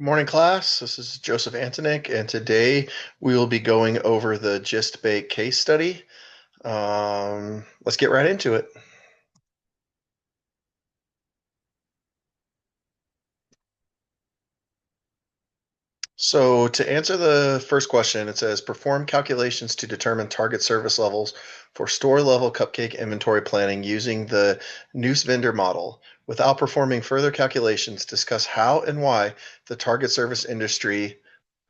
Morning, class. This is Joseph Antonic, and today we will be going over the Gist Bake case study. Let's get right into it. So, to answer the first question, it says perform calculations to determine target service levels for store level cupcake inventory planning using the Noose vendor model. Without performing further calculations, discuss how and why the target service industry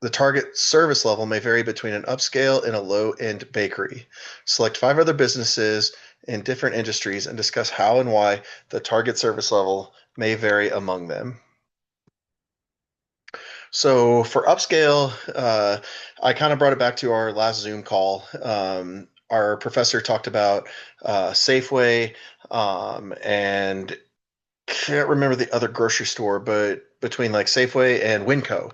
the target service level may vary between an upscale and a low-end bakery. Select five other businesses in different industries and discuss how and why the target service level may vary among them. So for upscale, I kind of brought it back to our last Zoom call. Our professor talked about Safeway and can't remember the other grocery store, but between like Safeway and Winco,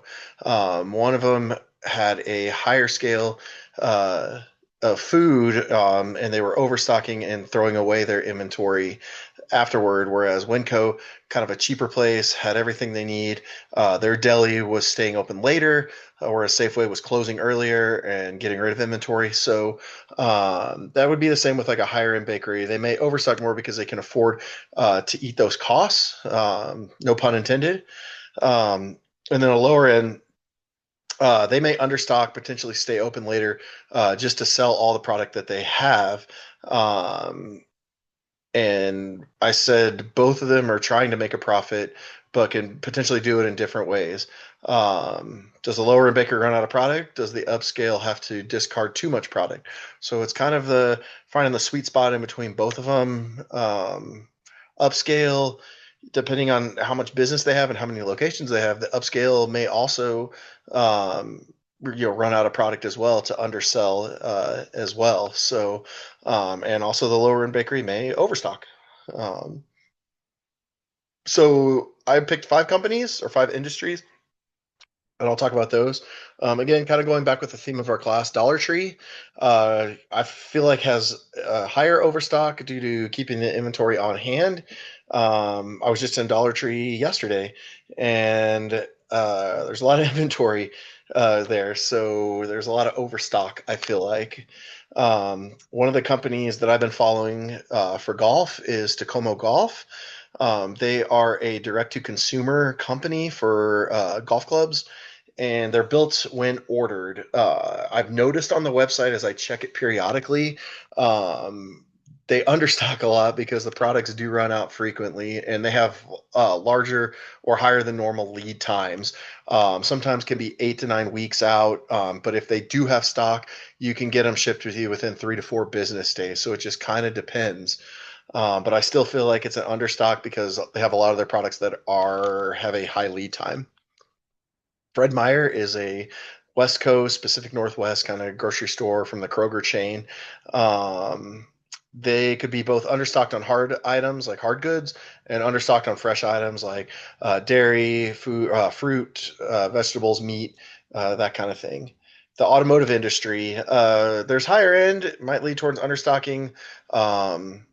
one of them had a higher scale uh, of food, and they were overstocking and throwing away their inventory afterward. Whereas Winco, kind of a cheaper place, had everything they need. Their deli was staying open later, whereas Safeway was closing earlier and getting rid of inventory. So that would be the same with like a higher end bakery. They may overstock more because they can afford to eat those costs. No pun intended. And then a lower end, they may understock, potentially stay open later, just to sell all the product that they have. Um, and I said both of them are trying to make a profit, but can potentially do it in different ways. Does the lower end baker run out of product? Does the upscale have to discard too much product? So it's kind of the finding the sweet spot in between both of them. Upscale, depending on how much business they have and how many locations they have, the upscale may also um, run out of product as well to undersell as well. So and also the lower end bakery may overstock. Um, so I picked five companies or five industries, and I'll talk about those. Again, kind of going back with the theme of our class, Dollar Tree, I feel like has a higher overstock due to keeping the inventory on hand. I was just in Dollar Tree yesterday, and there's a lot of inventory there, so there's a lot of overstock. I feel like one of the companies that I've been following for golf is Tacoma Golf. They are a direct-to-consumer company for golf clubs, and they're built when ordered. I've noticed on the website as I check it periodically, um, they understock a lot because the products do run out frequently, and they have larger or higher than normal lead times. Sometimes can be 8 to 9 weeks out, but if they do have stock, you can get them shipped with you within 3 to 4 business days. So it just kind of depends. But I still feel like it's an understock because they have a lot of their products that are have a high lead time. Fred Meyer is a West Coast, Pacific Northwest kind of grocery store from the Kroger chain. Um, they could be both understocked on hard items like hard goods and understocked on fresh items like dairy, food, fruit, vegetables, meat, that kind of thing. The automotive industry, there's higher end, it might lead towards understocking. Um,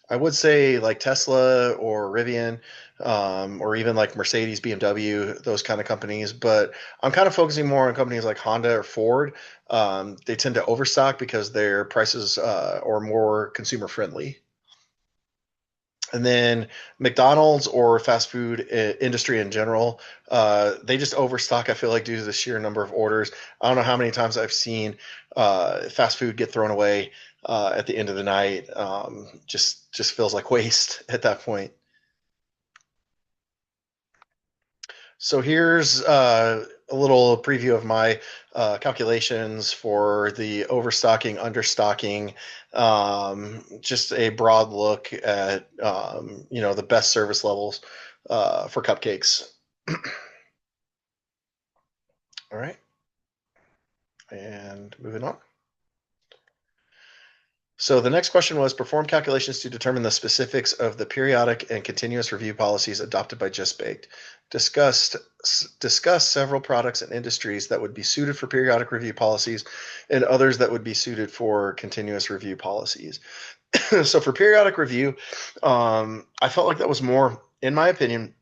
I would say like Tesla or Rivian, or even like Mercedes, BMW, those kind of companies. But I'm kind of focusing more on companies like Honda or Ford. They tend to overstock because their prices are more consumer friendly. And then McDonald's or fast food industry in general, they just overstock. I feel like due to the sheer number of orders. I don't know how many times I've seen fast food get thrown away at the end of the night. Just feels like waste at that point. So here's a little preview of my calculations for the overstocking, understocking, just a broad look at the best service levels for cupcakes. All right, and moving on. So the next question was perform calculations to determine the specifics of the periodic and continuous review policies adopted by Just Baked. Discussed discuss several products and industries that would be suited for periodic review policies and others that would be suited for continuous review policies. So for periodic review, I felt like that was more, in my opinion,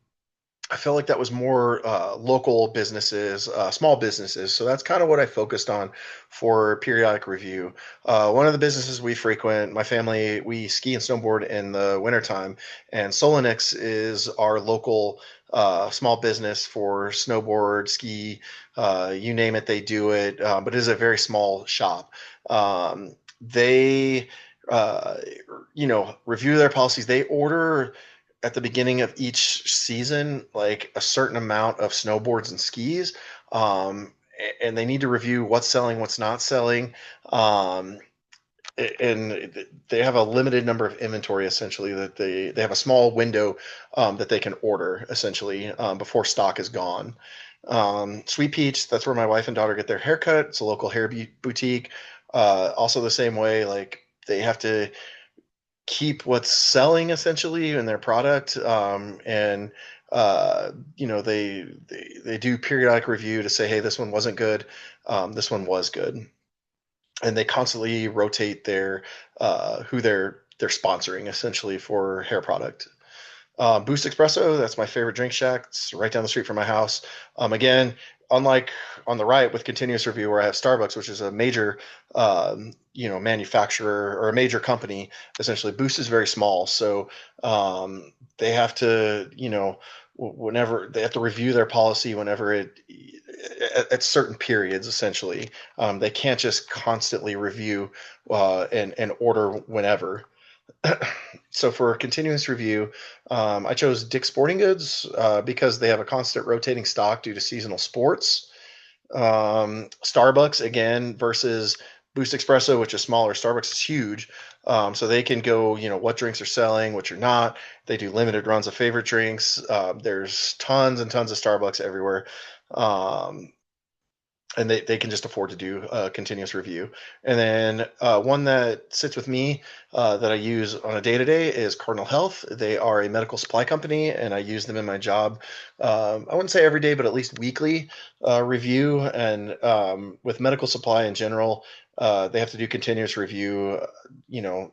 I felt like that was more local businesses, small businesses. So that's kind of what I focused on for periodic review. One of the businesses we frequent, my family, we ski and snowboard in the wintertime, and Solinix is our local small business for snowboard, ski, you name it, they do it, but it is a very small shop. They, uh, review their policies. They order at the beginning of each season like a certain amount of snowboards and skis, and they need to review what's selling, what's not selling, um, and they have a limited number of inventory essentially that they have a small window that they can order essentially before stock is gone. Sweet Peach, that's where my wife and daughter get their haircut. It's a local hair boutique. Also the same way, like they have to keep what's selling essentially in their product, and they do periodic review to say, hey, this one wasn't good, this one was good, and they constantly rotate their who they're sponsoring essentially for hair product. Boost Espresso, that's my favorite drink shack. It's right down the street from my house. Again, unlike on the right with continuous review, where I have Starbucks, which is a major, manufacturer or a major company, essentially Boost is very small. So they have to, whenever they have to review their policy, whenever at certain periods, essentially, they can't just constantly review and order whenever. So for continuous review, I chose Dick's Sporting Goods because they have a constant rotating stock due to seasonal sports. Starbucks again versus Boost Espresso, which is smaller. Starbucks is huge, so they can go, what drinks are selling, which are not. They do limited runs of favorite drinks. There's tons and tons of Starbucks everywhere. And they can just afford to do a continuous review. And then one that sits with me that I use on a day to day is Cardinal Health. They are a medical supply company, and I use them in my job. I wouldn't say every day, but at least weekly review. And with medical supply in general, they have to do continuous review,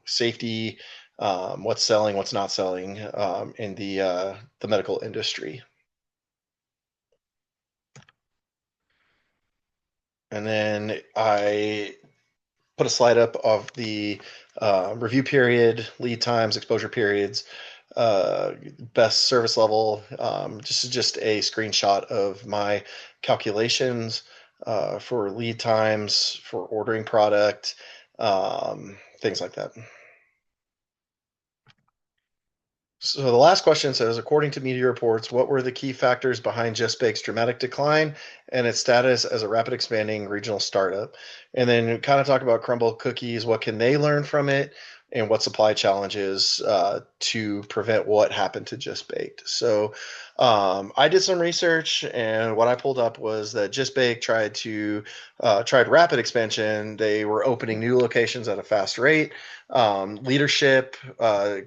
safety, what's selling, what's not selling in the medical industry. And then I put a slide up of the review period, lead times, exposure periods, best service level. Just a screenshot of my calculations for lead times, for ordering product, things like that. So the last question says, according to media reports, what were the key factors behind Just Bake's dramatic decline and its status as a rapid expanding regional startup? And then kind of talk about Crumble Cookies. What can they learn from it, and what supply challenges to prevent what happened to Just Baked? So I did some research, and what I pulled up was that Just Bake tried rapid expansion. They were opening new locations at a fast rate. Leadership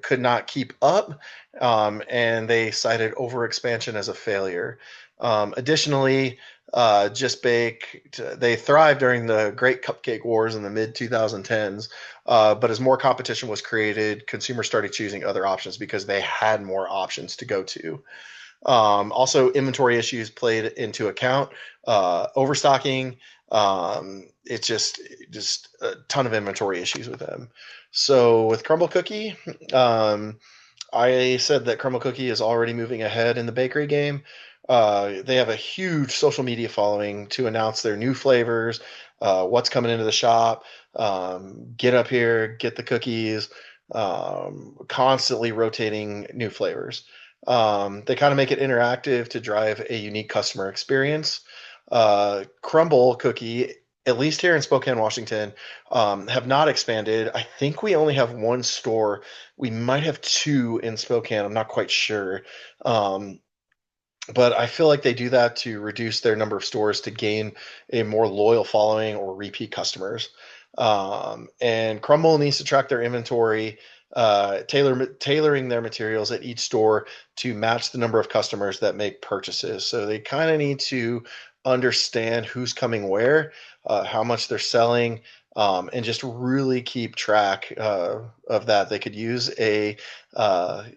could not keep up, and they cited overexpansion as a failure. Additionally, Just Bake, they thrived during the Great Cupcake Wars in the mid 2010s, but as more competition was created, consumers started choosing other options because they had more options to go to. Also, inventory issues played into account. Overstocking. It's just a ton of inventory issues with them. So with Crumble Cookie, I said that Crumble Cookie is already moving ahead in the bakery game. They have a huge social media following to announce their new flavors, what's coming into the shop. Get up here, get the cookies. Constantly rotating new flavors. They kind of make it interactive to drive a unique customer experience. Crumble Cookie, at least here in Spokane, Washington, have not expanded. I think we only have one store. We might have two in Spokane. I'm not quite sure. But I feel like they do that to reduce their number of stores to gain a more loyal following or repeat customers. And Crumble needs to track their inventory, tailoring their materials at each store to match the number of customers that make purchases. So they kind of need to understand who's coming where, how much they're selling, and just really keep track of that. They could use a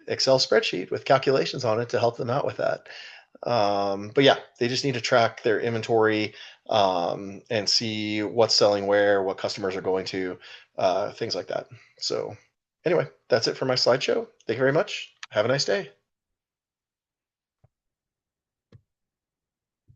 Excel spreadsheet with calculations on it to help them out with that. But yeah, they just need to track their inventory and see what's selling where, what customers are going to, things like that. So anyway, that's it for my slideshow. Thank you very much. Have a nice day.